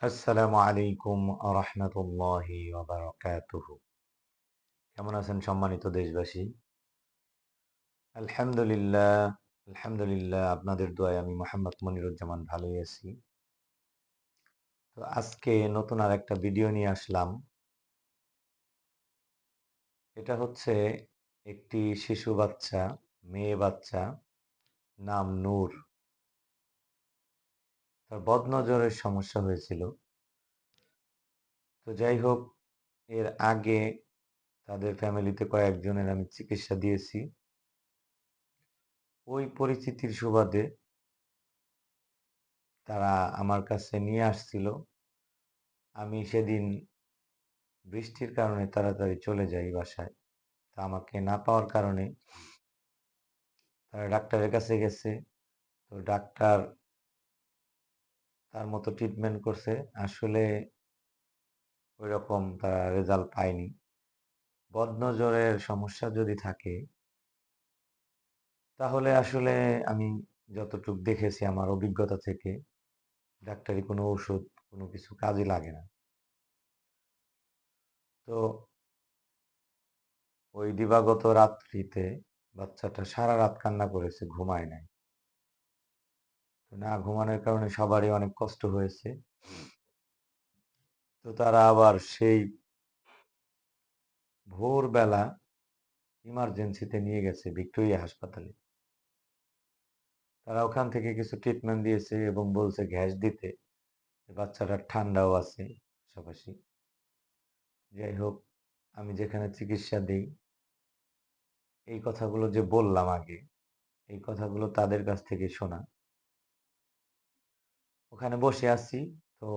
আসসালামু আলাইকুম আরহামতুল্লাহি ওয়াবারাকাতুহু। কেমন আছেন সম্মানিত দেশবাসী? আলহামদুলিল্লাহ, আলহামদুলিল্লাহ আপনাদের দোয়ায় আমি মোহাম্মদ মনিরুজ্জামান ভালোই আছি। তো আজকে নতুন আরেকটা ভিডিও নিয়ে আসলাম। এটা হচ্ছে একটি শিশু বাচ্চা, মেয়ে বাচ্চা, নাম নূর। তার বদনজরের সমস্যা হয়েছিল। তো যাই হোক, এর আগে তাদের ফ্যামিলিতে কয়েকজনের আমি চিকিৎসা দিয়েছি। ওই পরিচিতির সুবাদে তারা আমার কাছে নিয়ে আসছিল। আমি সেদিন বৃষ্টির কারণে তাড়াতাড়ি চলে যাই বাসায়। তা আমাকে না পাওয়ার কারণে তারা ডাক্তারের কাছে গেছে। তো ডাক্তার তার মতো ট্রিটমেন্ট করছে। আসলে ওইরকম তারা রেজাল্ট পায়নি। বদনজরের সমস্যা যদি থাকে তাহলে আসলে আমি যতটুক দেখেছি আমার অভিজ্ঞতা থেকে ডাক্তারি কোনো ঔষধ কোনো কিছু কাজে লাগে না। তো ওই দিবাগত রাত্রিতে বাচ্চাটা সারা রাত কান্না করেছে, ঘুমায় নাই। তো না ঘুমানোর কারণে সবারই অনেক কষ্ট হয়েছে। তো তারা আবার সেই ভোরবেলা ইমার্জেন্সিতে নিয়ে গেছে ভিক্টোরিয়া হাসপাতালে। তারা ওখান থেকে কিছু ট্রিটমেন্ট দিয়েছে এবং বলছে গ্যাস দিতে। বাচ্চাটার ঠান্ডাও আছে পাশাপাশি। যাই হোক, আমি যেখানে চিকিৎসা দিই এই কথাগুলো যে বললাম আগে, এই কথাগুলো তাদের কাছ থেকে শোনা। ওখানে বসে আছি, তো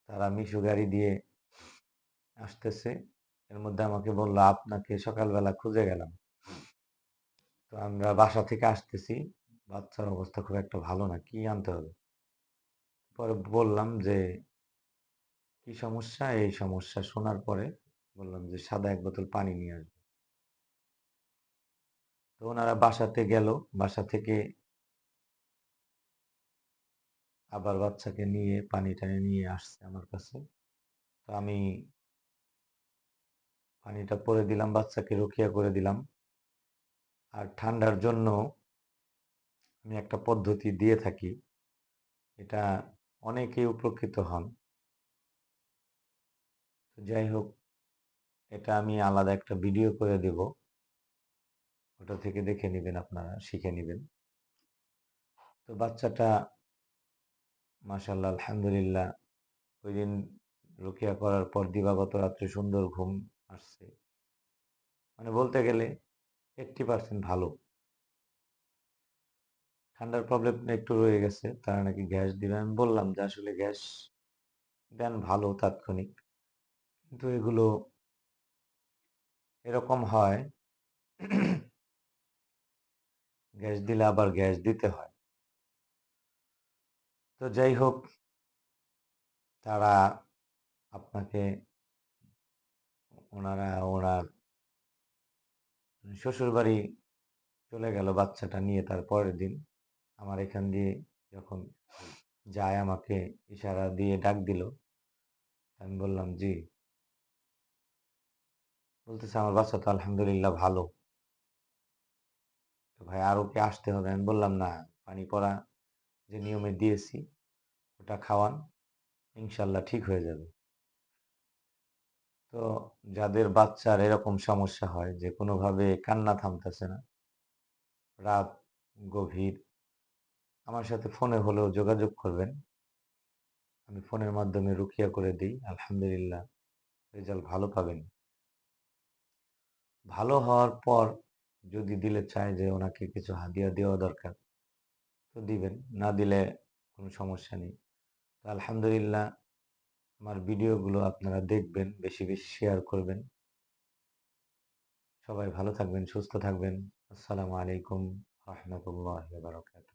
তারা মিশু গাড়ি দিয়ে আসতেছে। এর মধ্যে আমাকে বলল, আপনাকে সকালবেলা খুঁজে গেলাম। তো আমরা বাসা থেকে আসতেছি, বাচ্চার অবস্থা খুব একটা ভালো না, কি আনতে হবে? পরে বললাম যে কি সমস্যা, এই সমস্যা শোনার পরে বললাম যে সাদা এক বোতল পানি নিয়ে আসবে। তো ওনারা বাসাতে গেল, বাসা থেকে আবার বাচ্চাকে নিয়ে পানি টানি নিয়ে আসছে আমার কাছে। তো আমি পানিটা পরে দিলাম, বাচ্চাকে রুকিয়া করে দিলাম। আর ঠান্ডার জন্য আমি একটা পদ্ধতি দিয়ে থাকি, এটা অনেকেই উপকৃত হন। তো যাই হোক, এটা আমি আলাদা একটা ভিডিও করে দেব, ওটা থেকে দেখে নেবেন, আপনারা শিখে নেবেন। তো বাচ্চাটা মাশাআল্লাহ আলহামদুলিল্লাহ ওই দিন রুকিয়া করার পর দিবাগত রাত্রে সুন্দর ঘুম আসছে। মানে বলতে গেলে 80% ভালো। ঠান্ডার প্রবলেম একটু রয়ে গেছে, তারা নাকি গ্যাস দিবে। আমি বললাম যে আসলে গ্যাস দেন ভালো তাৎক্ষণিক, কিন্তু এগুলো এরকম হয় গ্যাস দিলে আবার গ্যাস দিতে হয়। তো যাই হোক, তারা আপনাকে ওনার শ্বশুর বাড়ি চলে গেল বাচ্চাটা নিয়ে তার পরের দিন। আমার এখান দিয়ে যখন যায় আমাকে ইশারা দিয়ে ডাক দিল। আমি বললাম জি। বলতেছে আমার বাচ্চা তো আলহামদুলিল্লাহ ভালো। তো ভাই আরো কি আসতে হবে? আমি বললাম না, পানি পড়া যে নিয়মে দিয়েছি ওটা খাওয়ান, ইনশাল্লাহ ঠিক হয়ে যাবে। তো যাদের বাচ্চার এরকম সমস্যা হয় যে কোনোভাবে কান্না থামতেছে না, রাত গভীর, আমার সাথে ফোনে হলেও যোগাযোগ করবেন। আমি ফোনের মাধ্যমে রুকিয়া করে দিই, আলহামদুলিল্লাহ রেজাল্ট ভালো পাবেন। ভালো হওয়ার পর যদি দিলে চায় যে ওনাকে কিছু হাদিয়া দেওয়া দরকার তো দিবেন, না দিলে কোনো সমস্যা নেই। তো আলহামদুলিল্লাহ আমার ভিডিওগুলো আপনারা দেখবেন, বেশি বেশি শেয়ার করবেন। সবাই ভালো থাকবেন, সুস্থ থাকবেন। আসসালামু আলাইকুম রহমতুল্লাহ বারকাত।